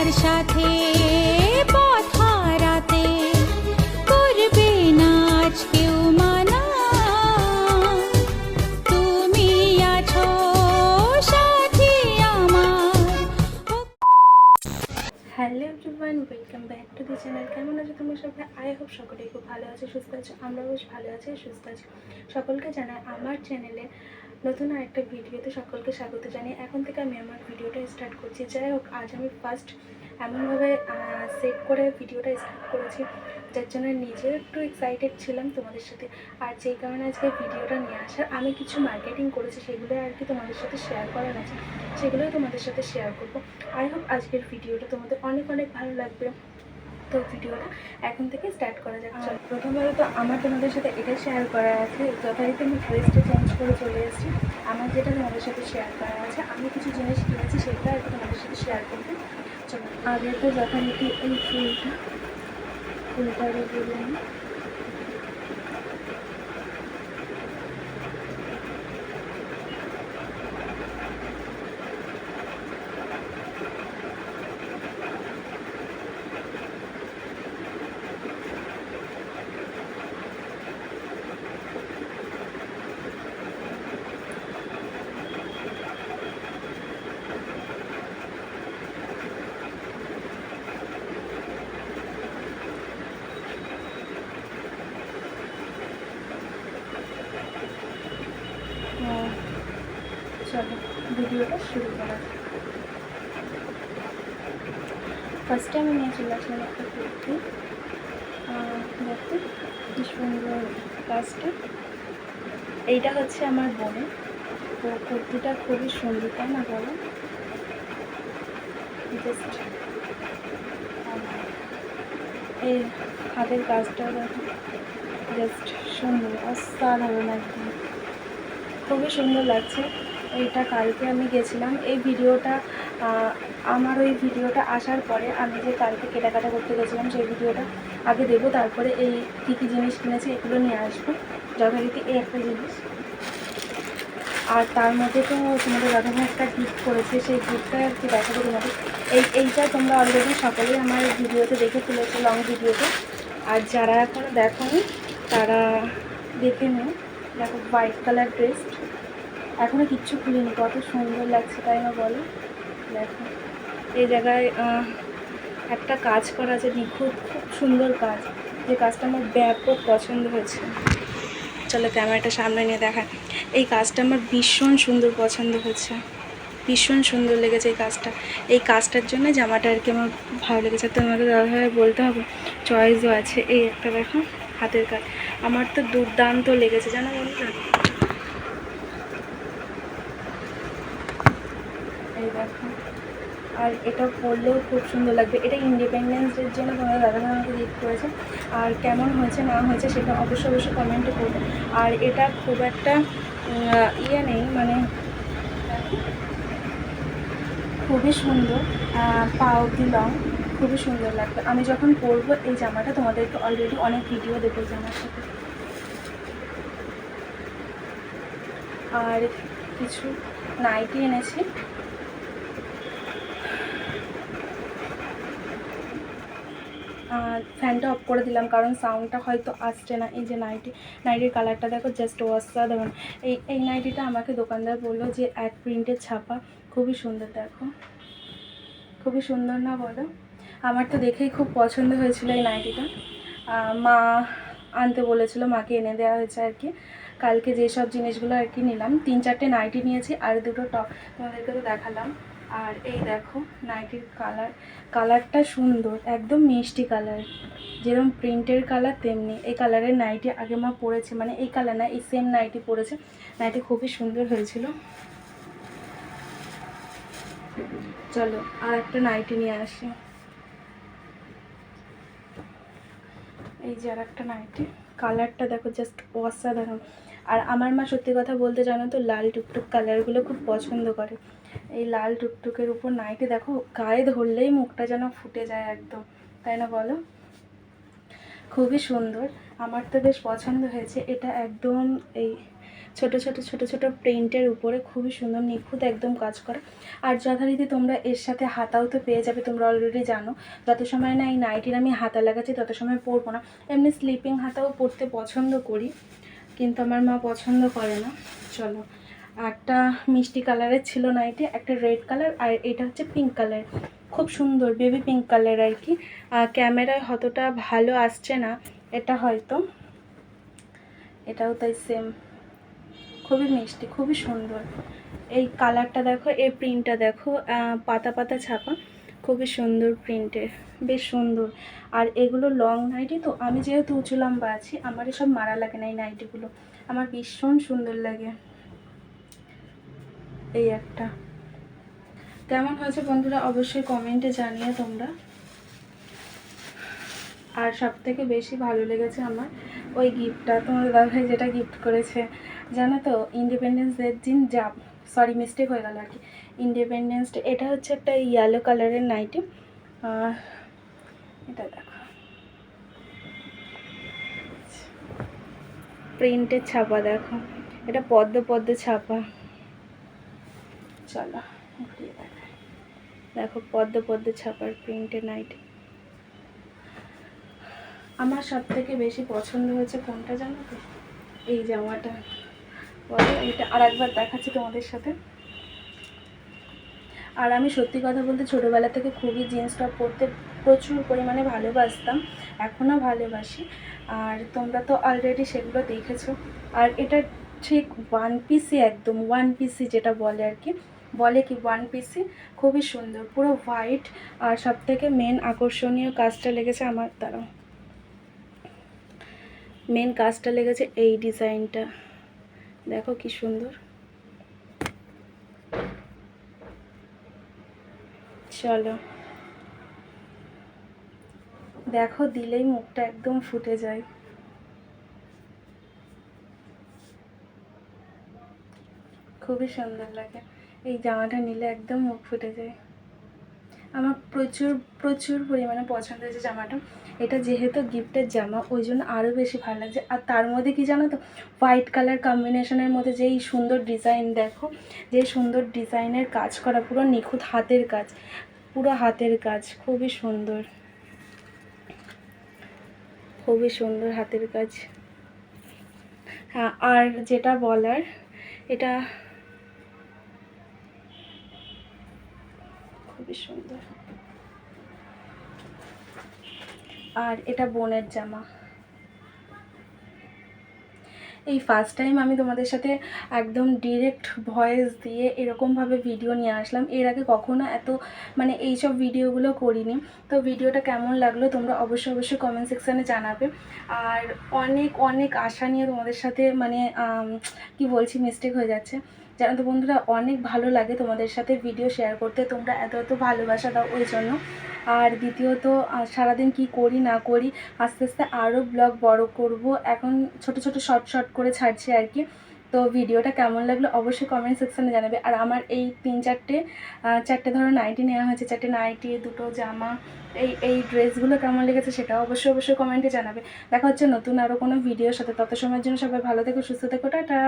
আমার সাথে পথ হারাতে করবে না আজ কেউ মানা, তুমি আছো সাথী আমার। Hello everyone, welcome back to the channel. কেমন আছো তোমরা সবাই? আই হোপ সকলেই খুব ভালো আছে, সুস্থ আছো। আমরাও বেশ ভালো আছি, সুস্থ আছি। সকলকে জানাই আমার চ্যানেলে নতুন আরেকটা ভিডিওতে সকলকে স্বাগত জানিয়ে এখন থেকে আমি আমার ভিডিওটা স্টার্ট করছি। যাই হোক, আজ আমি ফার্স্ট এমনভাবে সেট করে ভিডিওটা স্টার্ট করেছি যার জন্য নিজে একটু এক্সাইটেড ছিলাম তোমাদের সাথে। আর যেই কারণে আজকে ভিডিওটা নিয়ে আসার, আমি কিছু মার্কেটিং করেছি সেগুলো আর কি তোমাদের সাথে শেয়ার করার আছে, সেগুলোই তোমাদের সাথে শেয়ার করবো। আই হোপ আজকের ভিডিওটা তোমাদের অনেক অনেক ভালো লাগবে। তো ভিডিওটা এখন থেকে স্টার্ট করা যাক। প্রথমবার তো আমার তোমাদের সাথে এটা শেয়ার করা আছে, যথারীতি আমি ড্রেসটা চেঞ্জ করে চলে এসেছি। আমার যেটা তোমাদের সাথে শেয়ার করা আছে, আমি কিছু জিনিস কিনেছি সেটা আর কি তোমাদের সাথে শেয়ার করবো। চলো, আগে তো যথারীতি এই ফুলটা বললাম। চলো ভিডিওটা শুরু করা যাক। ফার্স্টে আমি নিয়ে চলে আসলাম একটা কুর্তি। দেখো কি সুন্দর কাজটা। এইটা হচ্ছে আমার বোনের, তো কুর্তিটা খুবই সুন্দর, তাই না বলো? জাস্ট এই হাতের কাজটা দেখো, জাস্ট সুন্দর, অসাধারণ একদম, খুবই সুন্দর লাগছে। এইটা কালকে আমি গেছিলাম, এই ভিডিওটা আমার ওই ভিডিওটা আসার পরে আমি যে কালকে কেনাকাটা করতে গেছিলাম সেই ভিডিওটা আগে দেবো, তারপরে এই কী কী জিনিস কিনেছি এগুলো নিয়ে আসবো। যথারীতি এই একটা জিনিস, আর তার মধ্যে তো তোমাদের দাদাভাই একটা গিফট করেছে, সেই গিফটটা আর কি দেখাবো তোমাদের। এইটা তোমরা অলরেডি সকলেই আমার ভিডিওতে দেখে ফেলেছো, লং ভিডিওতে। আর যারা এখনও দেখোনি তারা দেখে নিও। দেখো, হোয়াইট কালার ড্রেস, এখনও কিচ্ছু খুলিনি, কত সুন্দর লাগছে, তাই না বলো? দেখো, এই জায়গায় একটা কাজ করা আছে, নিখুঁত, খুব সুন্দর কাজ, যে কাজটা আমার ব্যাপক পছন্দ হয়েছে। চলো ক্যামেরাটা সামনে নিয়ে দেখায়। এই কাজটা আমার ভীষণ সুন্দর পছন্দ হয়েছে, ভীষণ সুন্দর লেগেছে এই কাজটা। এই কাজটার জন্য জামাটা আর কি আমার ভালো লেগেছে। তোমাদের দাদাভাই বলতে হবে, চয়েসও আছে। এই একটা দেখো হাতের কাজ, আমার তো দুর্দান্ত লেগেছে, জানো বন্ধুরা। এই দেখো, আর এটা পরলেও খুব সুন্দর লাগবে। এটা ইন্ডিপেন্ডেন্স ডের জন্য তোমাদের দাদাভাই আমাকে গিফট করেছে। আর কেমন হয়েছে না হয়েছে সেটা অবশ্যই কমেন্টে করবে। আর এটা খুব একটা ইয়ে নেই, মানে খুবই সুন্দর, পা অবধি লং, খুবই সুন্দর লাগবে। আমি যখন পরবো এই জামাটা তোমাদেরকে অলরেডি অনেক ভিডিও দেবো জামার সাথে। আর কিছু নাইটি এনেছি। ফ্যানটা অফ করে দিলাম কারণ সাউন্ডটা হয়তো আসছে না। এই যে নাইটির কালারটা দেখো, জাস্ট অসাধারণ। এই নাইটিটা আমাকে দোকানদার বললো যে এক প্রিন্টের ছাপা, খুবই সুন্দর। দেখো, খুবই সুন্দর না বলো? আমার তো দেখেই খুব পছন্দ হয়েছিল এই নাইটিটা। মা আনতে বলেছিল, মাকে এনে দেওয়া হয়েছে আর কি। কালকে যেসব জিনিসগুলো আর কি নিলাম, 3-4টে নাইটি নিয়েছি আর দুটো টপ তোমাদেরকে তো দেখালাম। আর এই দেখো নাইটির কালারটা সুন্দর, একদম মিষ্টি কালার, যেরকম প্রিন্টের কালার তেমনি। এই কালারের নাইটি আগে মা পরেছে, মানে এই কালার না, এই সেম নাইটি পরেছে। নাইটি খুবই সুন্দর হয়েছিল। চলো আর একটা নাইটি নিয়ে আসি। এই যে আর একটা নাইটি, কালারটা দেখো, জাস্ট অসাধারণ। আর আমার মা সত্যি কথা বলতে জানো তো, লাল টুকটুক কালারগুলো খুব পছন্দ করে। এই লাল টুকটুকের উপর নাইটি দেখো, গায়ে ধরলেই মুখটা যেন ফুটে যায় একদম, তাই না বলো? খুবই সুন্দর, আমার তো বেশ পছন্দ হয়েছে। এটা একদম এই ছোট ছোট ছোট ছোট প্রিন্টের উপরে খুবই সুন্দর নিখুঁত একদম কাজ করা। আর যথারীতি তোমরা এর সাথে হাতাও তো পেয়ে যাবে, তোমরা অলরেডি জানো। যত সময় না এই নাইটির আমি হাতা লাগাচ্ছি তত সময় পরবো না। এমনি স্লিপিং হাতাও পরতে পছন্দ করি, কিন্তু আমার মা পছন্দ করে না। চলো, একটা মিষ্টি কালারের ছিল নাইটি, একটা রেড কালার, আর এটা হচ্ছে পিঙ্ক কালার, খুব সুন্দর বেবি পিঙ্ক কালার আর কি। ক্যামেরায় অতটা ভালো আসছে না এটা হয়তো, এটাও তাই সেম, খুবই মিষ্টি খুবই সুন্দর। এই কালারটা দেখো, এই প্রিন্টটা দেখো, পাতা পাতা ছাপা, খুবই সুন্দর প্রিন্টের, বেশ সুন্দর। আর এগুলো লং নাইটি তো, আমি যেহেতু উঁচু লম্বা আছি আমার এসব মারা লাগে না এই নাইটিগুলো, আমার ভীষণ সুন্দর লাগে। এই একটা কেমন হয়েছে বন্ধুরা অবশ্যই কমেন্টে জানিয়ে তোমরা। আর সব থেকে বেশি ভালো লেগেছে আমার ওই গিফটটা, তোমাদের দাদাভাই যেটা গিফট করেছে জানো তো, ইন্ডিপেন্ডেন্স ডের দিন সরি মিস্টেক হয়ে গেল আর কি, ইন্ডিপেন্ডেন্স ডে। এটা হচ্ছে একটা ইয়েলো কালারের নাইটি, এটা দেখো প্রিন্টের ছাপা, দেখো এটা পদ্ম পদ্ম ছাপা। চলো দেখো পদ্ম পদ্ম ছাপার প্রিন্টের নাইটি। আমার সব থেকে বেশি পছন্দ হয়েছে কোনটা জানো তো, এই জামাটা। বলো এটা আর একবার দেখাচ্ছি তোমাদের সাথে। আর আমি সত্যি কথা বলতে ছোটোবেলা থেকে খুবই জিন্স টপ পরতে প্রচুর পরিমাণে ভালোবাসতাম, এখনও ভালোবাসি। আর তোমরা তো অলরেডি সেগুলো দেখেছো। আর এটা ঠিক ওয়ান পিসি, একদম ওয়ান পিসি যেটা বলে আর কি, বলে কি ওয়ান পিসি, খুবই সুন্দর পুরো হোয়াইট। আর সব থেকে মেন আকর্ষণীয় কাজটা লেগেছে আমার, দ্বারা মেন কাজটা লেগেছে এই ডিজাইনটা, দেখো কি সুন্দর। চলো দেখো, দিলেই মুখটা একদম ফুটে যায়, খুবই সুন্দর লাগে। এই জামাটা নিলে একদম মুখ ফুটে যায়। আমার প্রচুর প্রচুর পরিমাণে পছন্দ হয়েছে জামাটা। এটা যেহেতু গিফটের জামা ওই জন্য আরও বেশি ভালো লাগছে। আর তার মধ্যে কি জানো তো, হোয়াইট কালার কম্বিনেশনের মধ্যে যেই সুন্দর ডিজাইন, দেখো যে সুন্দর ডিজাইনের কাজ করা, পুরো নিখুঁত হাতের কাজ, পুরো হাতের কাজ, খুবই সুন্দর খুবই সুন্দর হাতের কাজ। হ্যাঁ, আর যেটা বলার, এটা খুবই সুন্দর। আর এটা বোনের জামা। এই ফার্স্ট টাইম আমি তোমাদের সাথে একদম ডিরেক্ট ভয়েস দিয়ে এরকমভাবে ভিডিও নিয়ে আসলাম। এর আগে কখনো এত মানে এইসব ভিডিওগুলো করিনি। তো ভিডিওটা কেমন লাগলো তোমরা অবশ্যই কমেন্ট সেকশানে জানাবে। আর অনেক অনেক আশা নিয়ে তোমাদের সাথে মানে কি বলছি, মিস্টেক হয়ে যাচ্ছে জানো তো বন্ধুরা, অনেক ভালো লাগে তোমাদের সাথে ভিডিও শেয়ার করতে, তোমরা এত এত ভালোবাসা দাও ওই জন্য। আর দ্বিতীয়ত সারাদিন কি করি না করি, আস্তে আস্তে আরও ব্লগ বড় করব, এখন ছোট ছোট শর্ট করে ছাড়ছি আর কি। তো ভিডিওটা কেমন লাগলো অবশ্যই কমেন্ট সেকশানে জানাবে। আর আমার এই চারটে ধরো নাইটি নেওয়া হয়েছে, 4টে নাইটি, 2টো জামা, এই ড্রেসগুলো কেমন লেগেছে সেটাও অবশ্যই কমেন্টে জানাবে। দেখা হচ্ছে নতুন আরও কোনো ভিডিওর সাথে, তত সময়ের জন্য সবাই ভালো থেকো, সুস্থ থেকো, টাটা।